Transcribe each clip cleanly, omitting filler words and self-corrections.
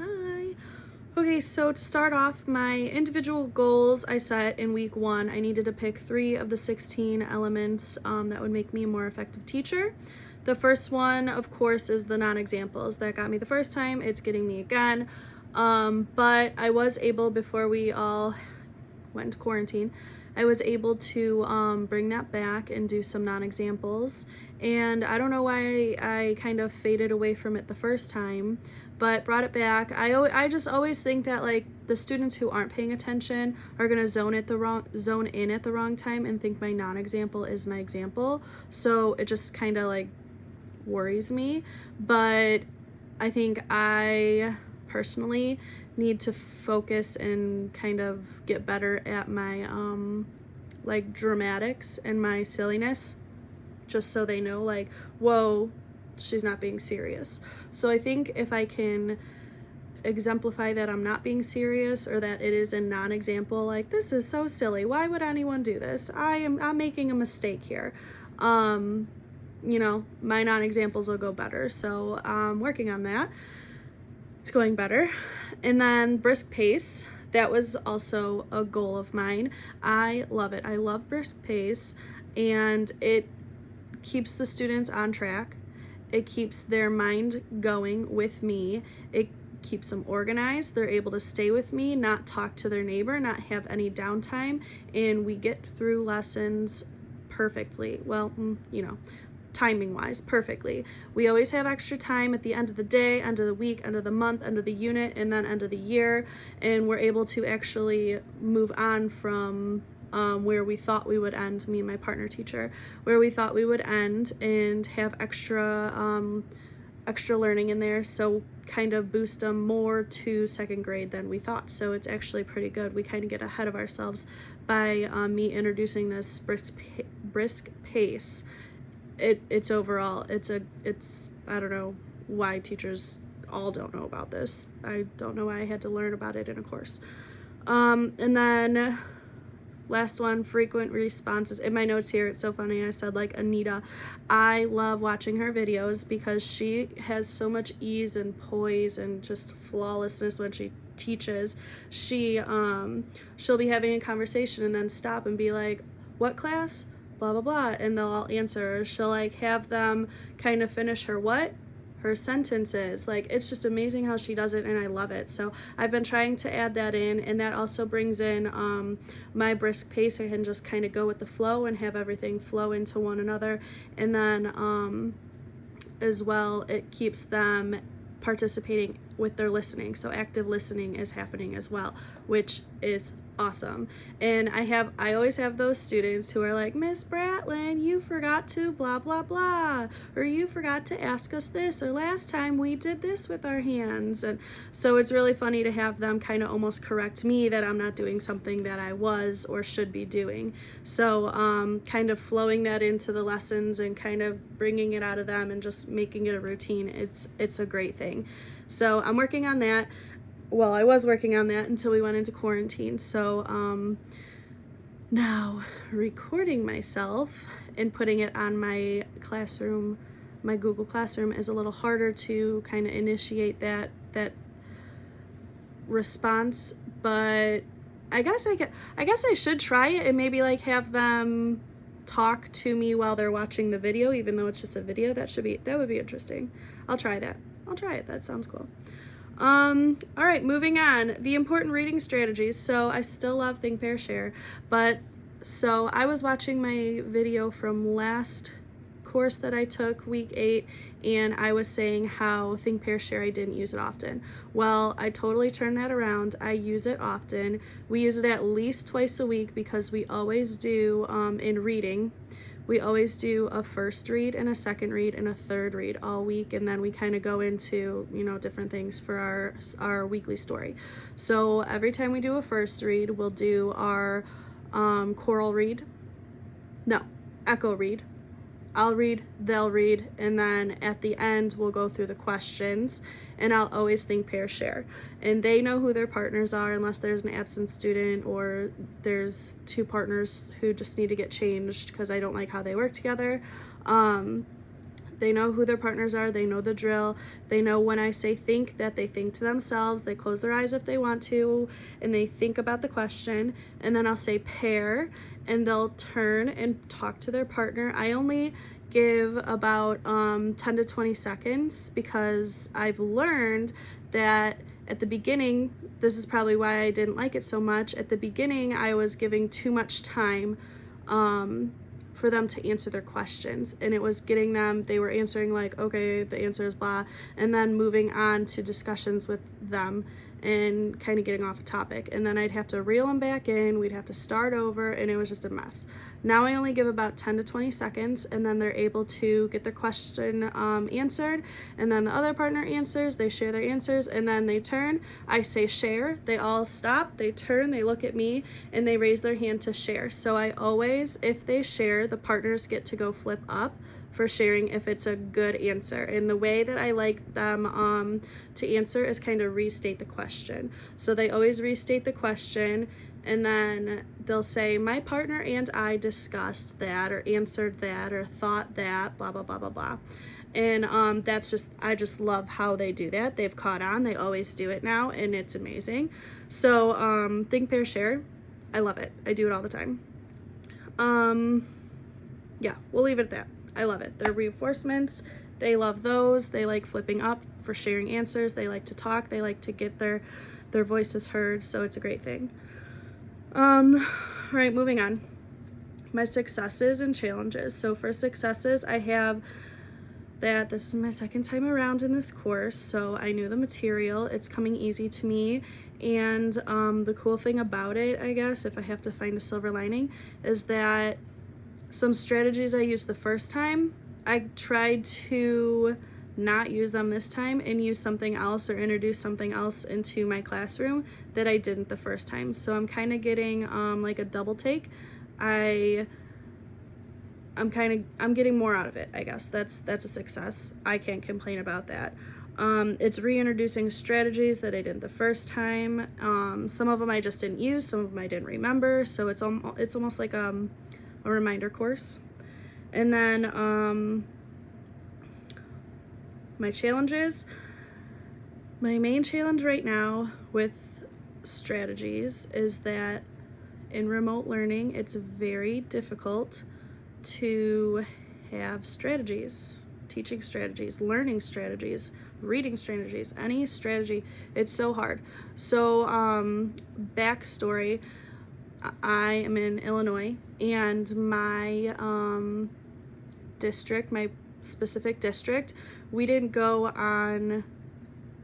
Hi. Okay, so to start off, my individual goals I set in week 1, I needed to pick 3 of the 16 elements that would make me a more effective teacher. The first one, of course, is the non-examples. That got me the first time. It's getting me again. But I was able, before we all went into quarantine, I was able to bring that back and do some non-examples. And I don't know why I kind of faded away from it the first time, but brought it back. I just always think that like the students who aren't paying attention are gonna zone in at the wrong time and think my non-example is my example. So it just kind of like worries me. But I think I personally need to focus and kind of get better at my like dramatics and my silliness, just so they know like, whoa, she's not being serious. So I think if I can exemplify that I'm not being serious, or that it is a non-example, like this is so silly, why would anyone do this, I'm making a mistake here, you know, my non-examples will go better. So I'm working on that. It's going better. And then brisk pace, that was also a goal of mine. I love it. I love brisk pace, and it keeps the students on track. It keeps their mind going with me. It keeps them organized. They're able to stay with me, not talk to their neighbor, not have any downtime, and we get through lessons perfectly. Well, you know, timing wise, perfectly. We always have extra time at the end of the day, end of the week, end of the month, end of the unit, and then end of the year, and we're able to actually move on from where we thought we would end, me and my partner teacher, where we thought we would end, and have extra learning in there, so kind of boost them more to second grade than we thought. So it's actually pretty good. We kind of get ahead of ourselves by me introducing this brisk pace. It's overall, it's I don't know why teachers all don't know about this. I don't know why I had to learn about it in a course. And then last one, frequent responses. In my notes here, it's so funny, I said like Anita. I love watching her videos because she has so much ease and poise and just flawlessness when she teaches. She'll be having a conversation and then stop and be like, what class? Blah blah blah, and they'll all answer. She'll like have them kind of finish her sentences. Like, it's just amazing how she does it, and I love it. So I've been trying to add that in, and that also brings in my brisk pace. I can just kind of go with the flow and have everything flow into one another. And then as well, it keeps them participating with their listening. So active listening is happening as well, which is awesome. And I always have those students who are like, Miss Bratlin, you forgot to blah blah blah, or you forgot to ask us this, or last time we did this with our hands. And so it's really funny to have them kind of almost correct me that I'm not doing something that I was or should be doing. So kind of flowing that into the lessons and kind of bringing it out of them and just making it a routine, it's a great thing. So I'm working on that. Well, I was working on that until we went into quarantine. So now recording myself and putting it on my classroom, my Google Classroom, is a little harder to kind of initiate that response. But I guess I should try it and maybe like have them talk to me while they're watching the video, even though it's just a video. That would be interesting. I'll try that. That sounds cool. All right, moving on. The important reading strategies. So I still love Think, Pair, Share, but so I was watching my video from last course that I took, week 8, and I was saying how Think, Pair, Share, I didn't use it often. Well, I totally turned that around. I use it often. We use it at least twice a week because we always do, in reading, we always do a first read and a second read and a third read all week, and then we kind of go into, you know, different things for our weekly story. So every time we do a first read, we'll do our echo read. I'll read, they'll read, and then at the end we'll go through the questions, and I'll always think, pair, share. And they know who their partners are unless there's an absent student or there's 2 partners who just need to get changed because I don't like how they work together. They know who their partners are. They know the drill. They know when I say think, that they think to themselves. They close their eyes if they want to, and they think about the question. And then I'll say pair, and they'll turn and talk to their partner. I only give about 10 to 20 seconds because I've learned that at the beginning, this is probably why I didn't like it so much. At the beginning, I was giving too much time for them to answer their questions, and it was getting them, they were answering like, okay, the answer is blah, and then moving on to discussions with them and kind of getting off a topic, and then I'd have to reel them back in, we'd have to start over, and it was just a mess. Now I only give about 10 to 20 seconds, and then they're able to get their question answered, and then the other partner answers, they share their answers, and then they turn, I say share, they all stop, they turn, they look at me, and they raise their hand to share. So I always, if they share, the partners get to go flip up for sharing if it's a good answer. And the way that I like them to answer is kind of restate the question. So they always restate the question, and then they'll say, my partner and I discussed that, or answered that, or thought that, blah, blah, blah, blah, blah. And that's just, I just love how they do that. They've caught on, they always do it now, and it's amazing. So think, pair, share, I love it. I do it all the time. Yeah, we'll leave it at that. I love it. They're reinforcements. They love those. They like flipping up for sharing answers. They like to talk. They like to get their voices heard. So it's a great thing. All right, moving on. My successes and challenges. So for successes, I have that this is my second time around in this course, so I knew the material. It's coming easy to me. And the cool thing about it, I guess, if I have to find a silver lining, is that some strategies I used the first time, I tried to not use them this time and use something else or introduce something else into my classroom that I didn't the first time. So I'm kind of getting like a double take. I'm getting more out of it, I guess. That's a success. I can't complain about that. It's reintroducing strategies that I didn't the first time. Some of them I just didn't use, some of them I didn't remember. So it's almost like a reminder course. And then my challenges. My main challenge right now with strategies is that in remote learning, it's very difficult to have strategies, teaching strategies, learning strategies, reading strategies, any strategy. It's so hard. So backstory, I am in Illinois, and my district, my specific district, we didn't go on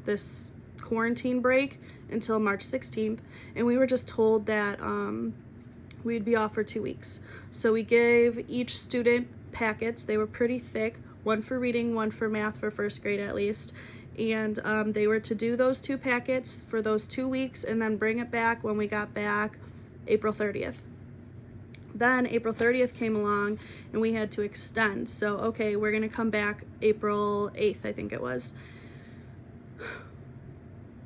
this quarantine break until March 16th, and we were just told that we'd be off for 2 weeks. So we gave each student packets. They were pretty thick, one for reading, one for math for first grade at least, and they were to do those 2 packets for those 2 weeks and then bring it back when we got back April 30th. Then April 30th came along and we had to extend. So, okay, we're gonna come back April 8th, I think it was.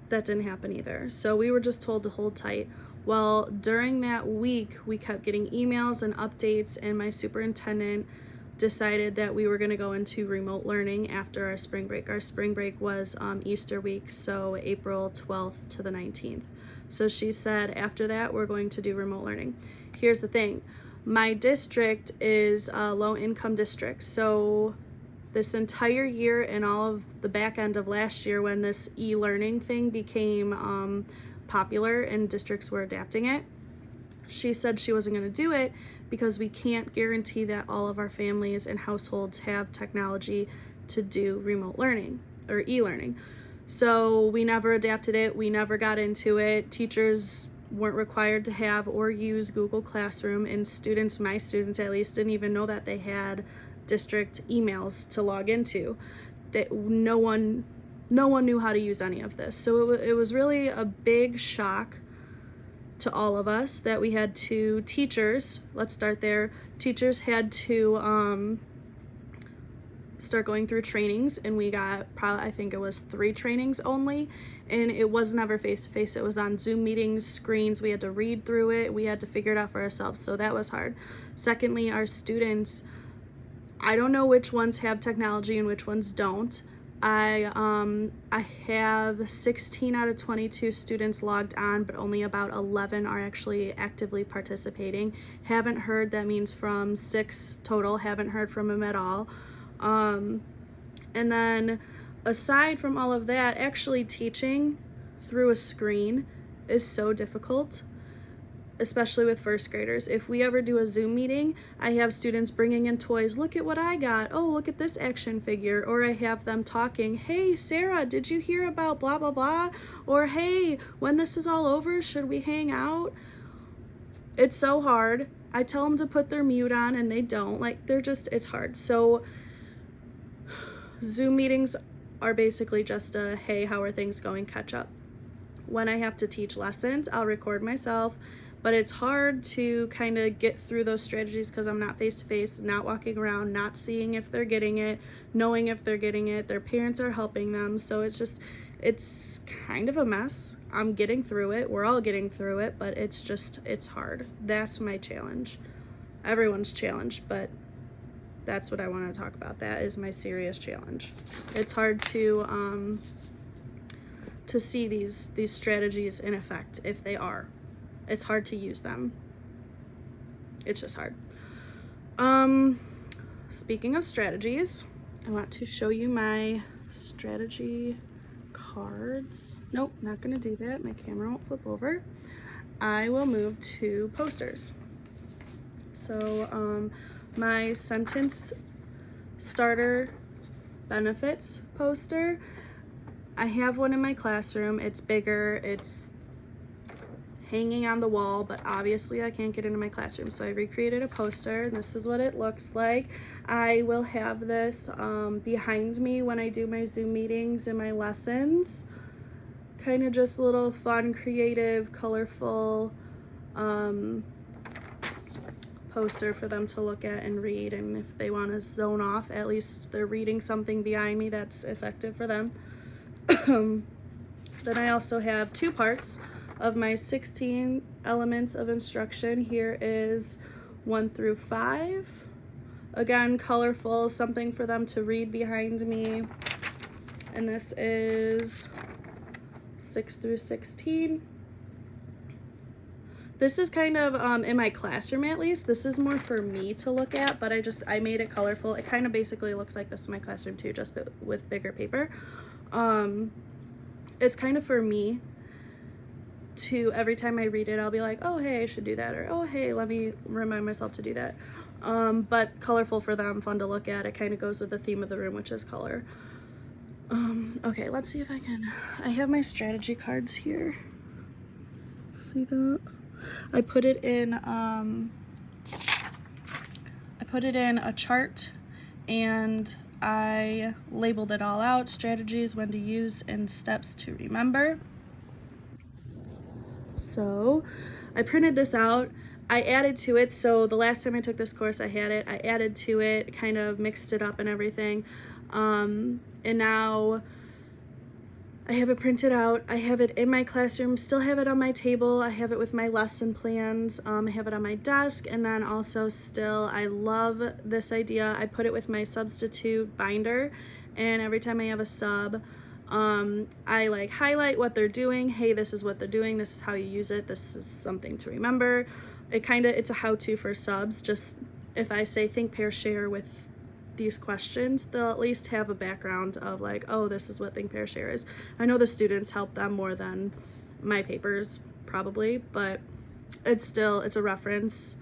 That didn't happen either. So we were just told to hold tight. Well, during that week, we kept getting emails and updates, and my superintendent decided that we were gonna go into remote learning after our spring break. Our spring break was Easter week, so April 12th to the 19th. So she said, after that, we're going to do remote learning. Here's the thing. My district is a low-income district, so this entire year and all of the back end of last year when this e-learning thing became popular and districts were adapting it, she said she wasn't going to do it because we can't guarantee that all of our families and households have technology to do remote learning or e-learning. So we never adapted it. We never got into it. Teachers weren't required to have or use Google Classroom, and students, my students at least, didn't even know that they had district emails to log into. That no one knew how to use any of this. So it was really a big shock to all of us that we had to, teachers, let's start there, teachers had to start going through trainings, and we got probably, I think it was 3 trainings only, and it was never face-to-face. It was on Zoom meetings, screens. We had to read through it. We had to figure it out for ourselves, so that was hard. Secondly, our students I don't know which ones have technology and which ones don't. I have 16 out of 22 students logged on, but only about 11 are actually actively participating. Haven't heard, that means from 6 total, haven't heard from them at all. And then aside from all of that, actually teaching through a screen is so difficult, especially with first graders. If we ever do a Zoom meeting, I have students bringing in toys. Look at what I got. Oh, look at this action figure. Or I have them talking, hey, Sarah, did you hear about blah, blah, blah? Or, hey, when this is all over, should we hang out? It's so hard. I tell them to put their mute on and they don't. Like, it's hard. So Zoom meetings are basically just a, hey, how are things going, catch up. When I have to teach lessons, I'll record myself, but it's hard to kind of get through those strategies because I'm not face-to-face, not walking around, not seeing if they're getting it, knowing if they're getting it. Their parents are helping them, so it's kind of a mess. I'm getting through it. We're all getting through it, but it's hard. That's my challenge. Everyone's challenge, but that's what I want to talk about. That is my serious challenge. It's hard to see these strategies in effect if they are. It's hard to use them. It's just hard. Speaking of strategies, I want to show you my strategy cards. Nope, not gonna do that. My camera won't flip over. I will move to posters. So my sentence starter benefits poster, I have one in my classroom. It's bigger, it's hanging on the wall, but obviously I can't get into my classroom, so I recreated a poster, and this is what it looks like. I will have this behind me when I do my Zoom meetings and my lessons. Kind of just a little fun, creative, colorful poster for them to look at and read, and if they want to zone off, at least they're reading something behind me that's effective for them. Then I also have 2 parts of my 16 elements of instruction. Here is 1 through 5. Again, colorful, something for them to read behind me. And this is 6 through 16. This is kind of, in my classroom at least, this is more for me to look at, but I made it colorful. It kind of basically looks like this in my classroom too, just with bigger paper. It's kind of for me to, every time I read it, I'll be like, oh, hey, I should do that, or oh, hey, let me remind myself to do that. But colorful for them, fun to look at. It kind of goes with the theme of the room, which is color. Okay, let's see if I have my strategy cards here. See that? I put it in a chart, and I labeled it all out, strategies, when to use, and steps to remember. So I printed this out. I added to it, so the last time I took this course I had it. I added to it, kind of mixed it up and everything. And now I have it printed out. I have it in my classroom, still have it on my table. I have it with my lesson plans. I have it on my desk, and then also still, I love this idea. I put it with my substitute binder, and every time I have a sub, I like highlight what they're doing. Hey, this is what they're doing. This is how you use it. This is something to remember. It's a how-to for subs. Just if I say think, pair, share with these questions, they'll at least have a background of like, oh, this is what think, pair, share is. I know the students help them more than my papers probably, but it's a reference.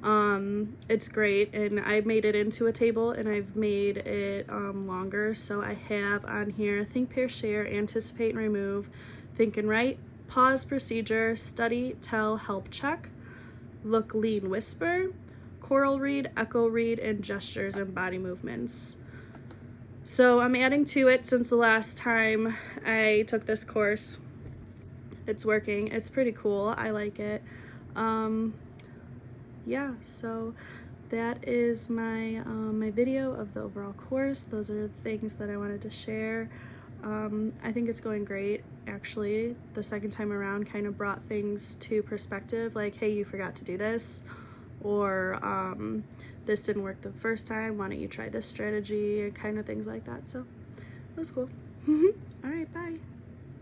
It's great, and I made it into a table, and I've made it longer, so I have on here think, pair, share, anticipate and remove, think and write, pause, procedure, study, tell, help, check, look, lead, whisper, choral read, echo read, and gestures and body movements. So I'm adding to it since the last time I took this course. It's working. It's pretty cool. I like it. Yeah, so that is my my video of the overall course. Those are the things that I wanted to share. I think it's going great. Actually, the second time around kind of brought things to perspective, like, hey, you forgot to do this, or this didn't work the first time, why don't you try this strategy, and kind of things like that. So it was cool. All right, bye.